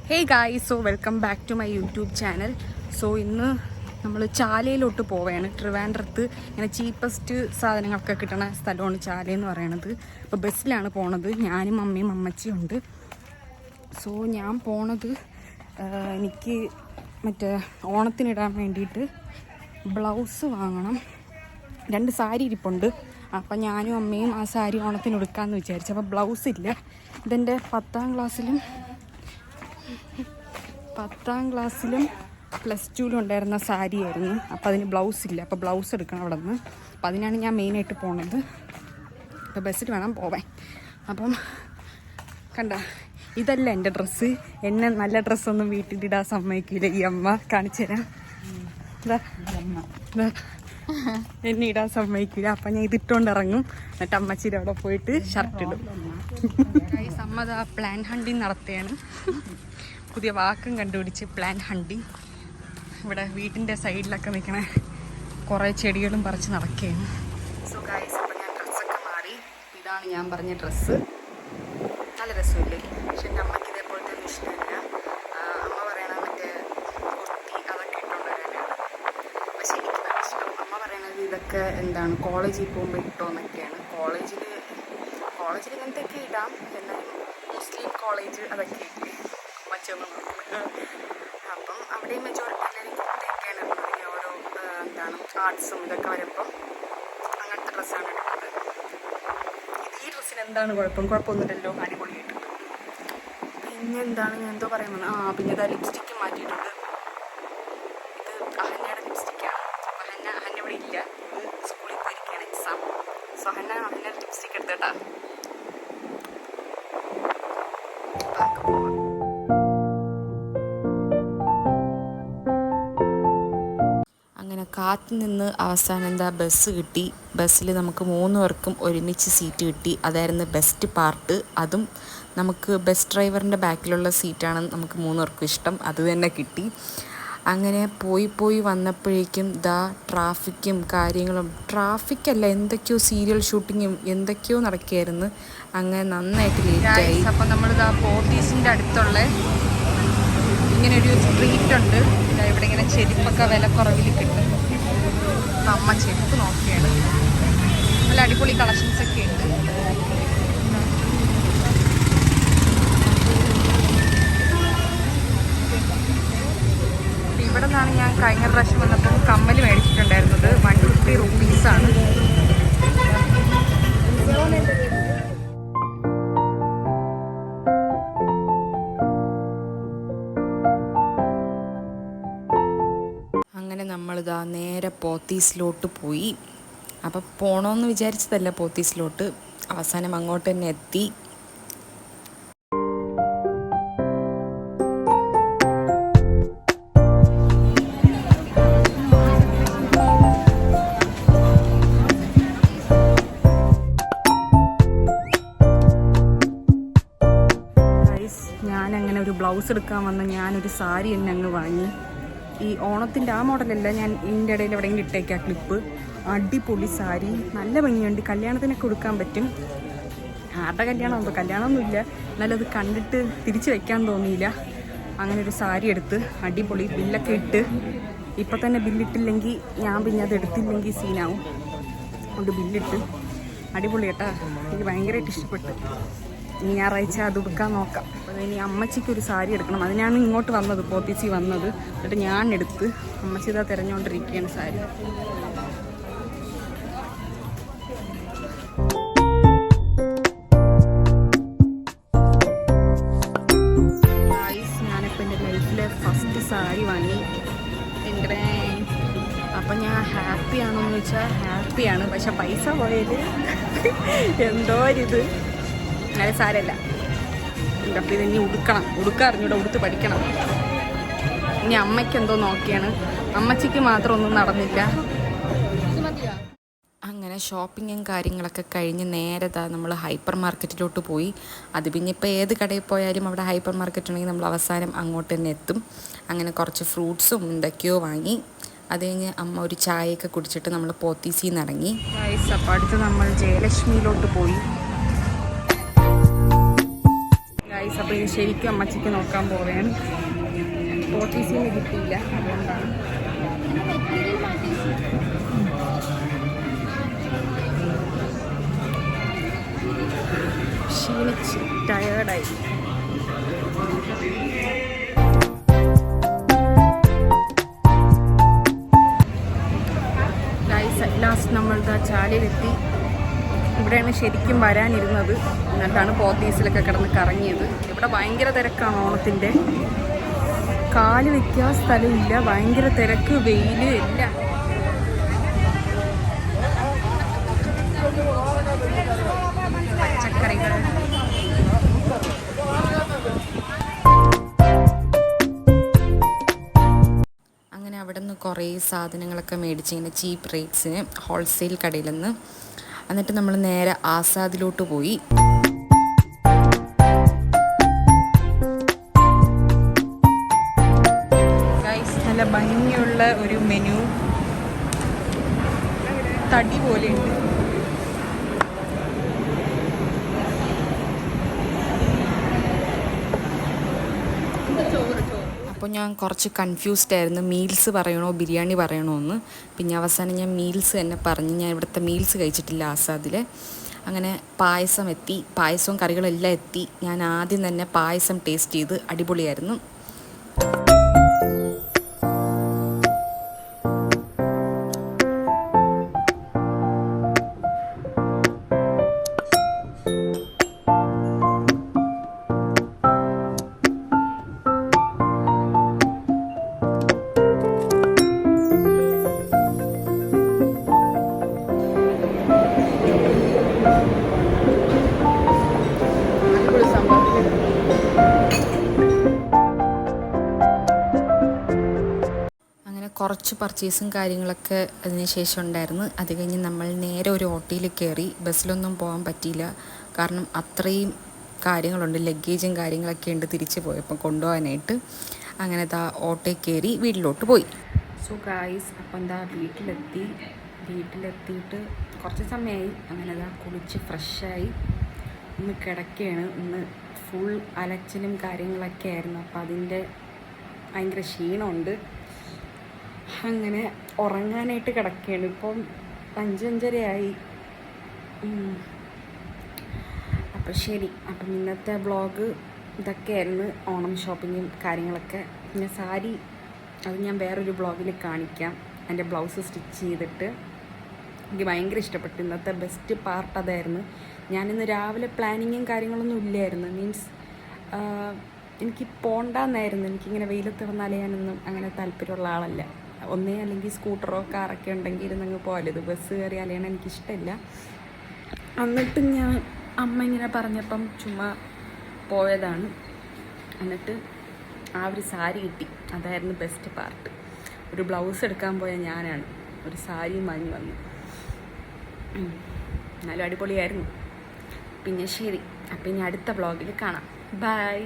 Hey guys, so welcome back to my YouTube channel. So ഇന്ന് നമ്മൾ ചാലയിലോട്ട് പോവുകയാണ്. ട്രിവാൻഡ്രത്ത് ഇങ്ങനെ ചീപ്പസ്റ്റ് സാധനങ്ങളൊക്കെ കിട്ടുന്ന സ്ഥലമാണ് ചാല എന്ന് പറയണത്. അപ്പോൾ ബസ്സിലാണ് പോണത്. ഞാനും അമ്മയും അമ്മച്ചിയും ഉണ്ട്. സോ ഞാൻ പോണത് എനിക്ക് മറ്റേ ഓണത്തിനിടാൻ വേണ്ടിയിട്ട് ബ്ലൗസ് വാങ്ങണം. 2 സാരി ഇരിപ്പുണ്ട്. അപ്പം ഞാനും അമ്മയും ആ സാരി ഓണത്തിന് എടുക്കാമെന്ന് വിചാരിച്ചു. അപ്പോൾ ബ്ലൗസ് ഇല്ല. ഇതെൻ്റെ 10ാം ക്ലാസ്സിലും +2ലും ഉണ്ടായിരുന്ന സാരിയായിരുന്നു. അപ്പോൾ അതിന് ബ്ലൗസ് ഇല്ല. അപ്പോൾ ബ്ലൗസ് എടുക്കണം അവിടെ നിന്ന്. അപ്പോൾ അതിനാണ് ഞാൻ മെയിനായിട്ട് പോണത്. അപ്പോൾ ബസ്സിൽ വേണം പോവാൻ. അപ്പം കണ്ട, ഇതല്ല എൻ്റെ ഡ്രസ്സ്. എന്നെ നല്ല ഡ്രസ്സൊന്നും വീട്ടിലിടാൻ സമ്മതിക്കില്ല ഈ അമ്മ. കാണിച്ചു തരാം. എന്നെ ഇടാൻ സമ്മതിക്കില്ല. അപ്പം ഞാൻ ഇതിട്ടുകൊണ്ട് ഇറങ്ങും. എന്നിട്ട് അമ്മച്ചിയുടെ അവിടെ പോയിട്ട് ഷർട്ട് ഇടും. സമ്മത പ്ലാൻ ഹണ്ടിങ് നടത്തുകയാണ്. പുതിയ വാക്കും കണ്ടുപിടിച്ച് പ്ലാൻ ഹണ്ടിങ്. ഇവിടെ വീട്ടിൻ്റെ സൈഡിലൊക്കെ നിൽക്കണ കുറേ ചെടികളും പറിച്ച് നടക്കുകയാണ്. സോ ഗൈസ്, അപ്പം ഞാൻ ഡ്രസ്സൊക്കെ മാറി. ഇതാണ് ഞാൻ പറഞ്ഞ ഡ്രസ്സ്. നല്ല രസമില്ലേ? പക്ഷെ എൻ്റെ അമ്മയ്ക്ക് ഇതേപോലത്തെ ഒന്നും ഇഷ്ടമില്ല. അമ്മ പറയണ മറ്റേ കുർത്തി അതൊക്കെ ഇട്ടുകൊണ്ട് വരാനാണ്. പക്ഷെ എനിക്ക് നല്ല ഇഷ്ടം. അമ്മ പറയണത് ഇതൊക്കെ എന്താണ് കോളേജിൽ പോകുമ്പോൾ ഇട്ടോന്നൊക്കെയാണ്. കോളേജിൽ ഇങ്ങനത്തെയൊക്കെ ഇടാം. എന്നാലും മുസ്ലിം കോളേജ് അതൊക്കെ ഇല്ലേ മച്ചൊന്നും നോക്കുന്നത്. അപ്പം അവിടെയും മെജോറിറ്റി എല്ലാവരും കുർത്തയൊക്കെയാണ് ഇടുന്നത്. ഓരോ എന്താണ് ആർട്സും ഇതൊക്കെ വരുമ്പം അങ്ങനത്തെ ഡ്രസ്സാണ് ഇടുന്നത്. ഈ ഡ്രസ്സിന് എന്താണ് കുഴപ്പമൊന്നുമില്ലല്ലോ, അടിപൊളിയായിട്ടുണ്ട്. പിന്നെ എന്താണ് ഞാൻ എന്തോ പറയുന്നത്, പിന്നെ ഇതാ ലിപ്സ്റ്റിക്ക് മാറ്റിയിട്ടുണ്ട്. ഇത് അഹന്നയുടെ ലിപ്സ്റ്റിക്കാണ്. അഹന്ന ഇവിടെ ഇല്ല, സ്കൂളിൽ പോയിരിക്കുകയാണ് എക്സാം. സോ അഹന്നയുടെ ലിപ്സ്റ്റിക്ക് എടുത്തേട്ടാ. അങ്ങനെ കാത്തു നിന്ന് അവസാനം എന്താ ബസ് കിട്ടി. ബസ്സിൽ നമുക്ക് 3 പേർക്കും ഒരുമിച്ച് സീറ്റ് കിട്ടി. അതായിരുന്നു ബെസ്റ്റ് പാർട്ട്. അതും നമുക്ക് ബസ് ഡ്രൈവറിൻ്റെ ബാക്കിലുള്ള സീറ്റാണ് നമുക്ക് 3 പേർക്കും ഇഷ്ടം. അത് തന്നെ കിട്ടി. അങ്ങനെ പോയി വന്നപ്പോഴേക്കും ട്രാഫിക്കും കാര്യങ്ങളും, ട്രാഫിക്കല്ല, എന്തൊക്കെയോ സീരിയൽ ഷൂട്ടിങ്ങും എന്തൊക്കെയോ നടക്കുകയായിരുന്നു. അങ്ങനെ നന്നായിട്ട് ലേറ്റായി. അപ്പം നമ്മൾ പോത്തീസിൻ്റെ അടുത്തുള്ള ഇങ്ങനൊരു സ്ട്രീറ്റ് ഉണ്ട്. ഇവിടെ ഇങ്ങനെ ചെരുപ്പൊക്കെ വില കുറവിൽ കിട്ടും. അമ്മ ചെരുപ്പ് നോക്കിയാണ്. നല്ല അടിപൊളി കളക്ഷൻസൊക്കെ ഉണ്ട്. ഇവിടെ നിന്നാണ് ഞാൻ കഴിഞ്ഞ പ്രാവശ്യം വന്നപ്പോൾ കമ്മൽ മേടിച്ചിട്ടുണ്ടായിരുന്നത്. 150 റുപ്പീസാണ്. അങ്ങനെ നമ്മളിതാ നേരെ പോത്തീസിലോട്ട് പോയി. അപ്പം പോകണമെന്ന് വിചാരിച്ചതല്ല പോത്തീസിലോട്ട്. അവസാനം അങ്ങോട്ട് തന്നെ എത്തി. ഞാനങ്ങനെ ഒരു ബ്ലൗസ് എടുക്കാൻ വന്ന ഞാനൊരു സാരി തന്നെ അങ്ങ് വാങ്ങി. ഈ ഓണത്തിൻ്റെ ആ മോഡലല്ല, ഞാൻ ഇതിൻ്റെ ഇടയിൽ എവിടെയെങ്കിലും ഇട്ടേക്കാം ക്ലിപ്പ്. അടിപൊളി സാരി, നല്ല ഭംഗിയുണ്ട്. കല്യാണത്തിനൊക്കെ കൊടുക്കാൻ പറ്റും. ആരുടെ കല്യാണമൊന്നുമില്ല, എന്നാലും അത് കണ്ടിട്ട് തിരിച്ച് വയ്ക്കാൻ തോന്നിയില്ല. അങ്ങനെ ഒരു സാരി എടുത്ത് അടിപൊളി ബില്ലൊക്കെ ഇട്ട്. ഇപ്പം തന്നെ ബില്ലിട്ടില്ലെങ്കിൽ ഞാൻ പിന്നെ അത് എടുത്തില്ലെങ്കിൽ സീനാവും. അതുകൊണ്ട് ബില്ലിട്ട് അടിപൊളി കേട്ടാ. എനിക്ക് ഭയങ്കരമായിട്ട് ഇഷ്ടപ്പെട്ടു. ഇനി ഞായറാഴ്ച അത് എടുക്കാൻ നോക്കാം. അപ്പോൾ ഇനി അമ്മച്ചിക്കൊരു സാരി എടുക്കണം. അതിനാണ് ഇങ്ങോട്ട് വന്നത്, പോത്തീസി വന്നത്. എന്നിട്ട് ഞാൻ എടുത്ത് അമ്മച്ചി ഇതാ തിരഞ്ഞുകൊണ്ടിരിക്കുകയാണ് സാരി. ഞാനിപ്പോൾ എൻ്റെ ലൈഫിലെ ഫസ്റ്റ് സാരി വാങ്ങി. അപ്പം ഞാൻ ഹാപ്പിയാണോന്ന് ചോദിച്ചാൽ ഹാപ്പിയാണ്. പക്ഷെ പൈസ പോയത് എന്തോ ഒരിത്. അത് സാരമില്ല. അപ്പോൾ ഇതിനി ഉടുക്കറിഞ്ഞൂടെ, ഉടുത്ത് പഠിക്കണം. ഇനി അമ്മയ്ക്ക് എന്തോ നോക്കിയാണ്. അമ്മച്ചിക്ക് മാത്രം ഒന്നും നടന്നില്ല. അങ്ങനെ ഷോപ്പിങ്ങും കാര്യങ്ങളൊക്കെ കഴിഞ്ഞ് നേരെ നമ്മൾ ഹൈപ്പർ മാർക്കറ്റിലോട്ട് പോയി. അത് പിന്നെ ഇപ്പോൾ ഏത് കടയിൽ പോയാലും അവിടെ ഹൈപ്പർ മാർക്കറ്റ് ഉണ്ടെങ്കിൽ നമ്മൾ അവസാനം അങ്ങോട്ട് തന്നെ എത്തും. അങ്ങനെ കുറച്ച് ഫ്രൂട്ട്സും എന്തൊക്കെയോ വാങ്ങി. അത് കഴിഞ്ഞ് അമ്മ ഒരു ചായയൊക്കെ കുടിച്ചിട്ട് നമ്മൾ പോത്തീസിൽ നിന്ന് ഇറങ്ങി. അപ്പോൾ അടുത്ത് നമ്മൾ ജയലക്ഷ്മിയിലോട്ട് പോയി. ഗൈസ്. അപ്പോൾ ഇത് ശരിക്കും അമ്മച്ചിക്ക് നോക്കാൻ പോവുകയാണ്. പോത്തീസിന് കിട്ടിയില്ല, അതുകൊണ്ടാണ്. ക്ഷീണിച്ച് ടയേർഡായി. ലാസ്റ്റ് നമ്മൾ ചാലിലെത്തി. ഇവിടെയാണ് ശരിക്കും വരാനിരുന്നത്. എന്നിട്ടാണ് പോത്തീസിലൊക്കെ കിടന്ന് കറങ്ങിയത്. ഇവിടെ ഭയങ്കര തിരക്കാണ് ഓണത്തിൻ്റെ. കാല് വയ്ക്കാൻ സ്ഥലമില്ല, ഭയങ്കര തിരക്ക്, വെയിൽ എല്ലാം. പച്ചക്കറികൾ, അങ്ങനെ അവിടെ നിന്ന് കുറേ സാധനങ്ങളൊക്കെ മേടിച്ച് ഇങ്ങനെ ചീപ്പ് റേറ്റ്സിന് ഹോൾസെയിൽ കടയിൽ നിന്ന്. എന്നിട്ട് നമ്മൾ നേരെ ആസാദിലോട്ട് പോയി. നല്ല ഭംഗിയുള്ള ഒരു മെനു, തടി പോലെയുണ്ട്. അപ്പോൾ ഞാൻ കുറച്ച് കൺഫ്യൂസ്ഡ് ആയിരുന്നു, മീൽസ് പറയണോ ബിരിയാണി പറയണോ എന്ന്. പിന്നെ അവസാനം ഞാൻ മീൽസ് തന്നെ പറഞ്ഞു. ഞാൻ ഇവിടുത്തെ മീൽസ് കഴിച്ചിട്ടില്ല ആസാദിൽ. അങ്ങനെ പായസം എത്തി, പായസവും കറികളെല്ലാം എത്തി. ഞാൻ ആദ്യം തന്നെ പായസം ടേസ്റ്റ് ചെയ്ത്, അടിപൊളിയായിരുന്നു. കുറച്ച് പർച്ചേസും കാര്യങ്ങളൊക്കെ അതിന് ശേഷം ഉണ്ടായിരുന്നു. അത് കഴിഞ്ഞ് നമ്മൾ നേരെ ഒരു ഓട്ടോയിൽ കയറി. ബസ്സിലൊന്നും പോകാൻ പറ്റിയില്ല, കാരണം അത്രയും കാര്യങ്ങളുണ്ട്, ലഗേജും കാര്യങ്ങളൊക്കെ ഉണ്ട് തിരിച്ച് പോയപ്പോൾ കൊണ്ടുപോകാനായിട്ട്. അങ്ങനെ ഓട്ടോയിൽ കയറി വീട്ടിലോട്ട് പോയി. സോ ഗായ്സ്, അപ്പം വീട്ടിലെത്തിയിട്ട് കുറച്ച് സമയമായി. അങ്ങനെ കുളിച്ച് ഫ്രഷായി ഒന്ന് കിടക്കുകയാണ്. ഇന്ന് ഫുൾ അലച്ചിലും കാര്യങ്ങളൊക്കെ ആയിരുന്നു, അപ്പോൾ അതിൻ്റെ ഭയങ്കര ക്ഷീണമുണ്ട്. അങ്ങനെ ഉറങ്ങാനായിട്ട് കിടക്കുകയാണ്. ഇപ്പം 5-5:30 അപ്പോൾ ശരി. അപ്പം ഇന്നത്തെ വ്ളോഗ് ഇതൊക്കെയായിരുന്നു, ഓണം ഷോപ്പിങ്ങും കാര്യങ്ങളൊക്കെ. പിന്നെ സാരി അത് ഞാൻ വേറൊരു വ്ളോഗിൽ കാണിക്കാം. എൻ്റെ ബ്ലൗസ് സ്റ്റിച്ച് ചെയ്തിട്ട് എനിക്ക് ഭയങ്കര ഇഷ്ടപ്പെട്ടു. ഇന്നത്തെ ബെസ്റ്റ് പാർട്ട് അതായിരുന്നു. ഞാനിന്ന് രാവിലെ പ്ലാനിങ്ങും കാര്യങ്ങളൊന്നും ഇല്ലായിരുന്നു. മീൻസ് എനിക്ക് പോണ്ടെന്നായിരുന്നു. എനിക്കിങ്ങനെ വെയിലത്ത് കിടന്നാലേ ഞാനൊന്നും അങ്ങനെ താല്പര്യമുള്ള ആളല്ല. ഒന്നേ അല്ലെങ്കിൽ സ്കൂട്ടറോ കാറൊക്കെ ഉണ്ടെങ്കിൽ ഇരുന്നങ്ങ് പോകരുത്. ബസ് കയറിയാലാണ് എനിക്കിഷ്ടമില്ല. എന്നിട്ട് ഞാൻ അമ്മ ഇങ്ങനെ പറഞ്ഞപ്പം ചുമ്മാ പോയതാണ്. എന്നിട്ട് ആ ഒരു സാരി കിട്ടി, അതായിരുന്നു ബെസ്റ്റ് പാർട്ട്. ഒരു ബ്ലൗസ് എടുക്കാൻ പോയ ഞാനാണ് ഒരു സാരി വാങ്ങി വന്നു. എന്നാലും അടിപൊളിയായിരുന്നു. പിന്നെ ശരി, അപ്പം ഇനി അടുത്ത വ്ളോഗിൽ കാണാം. ബൈ.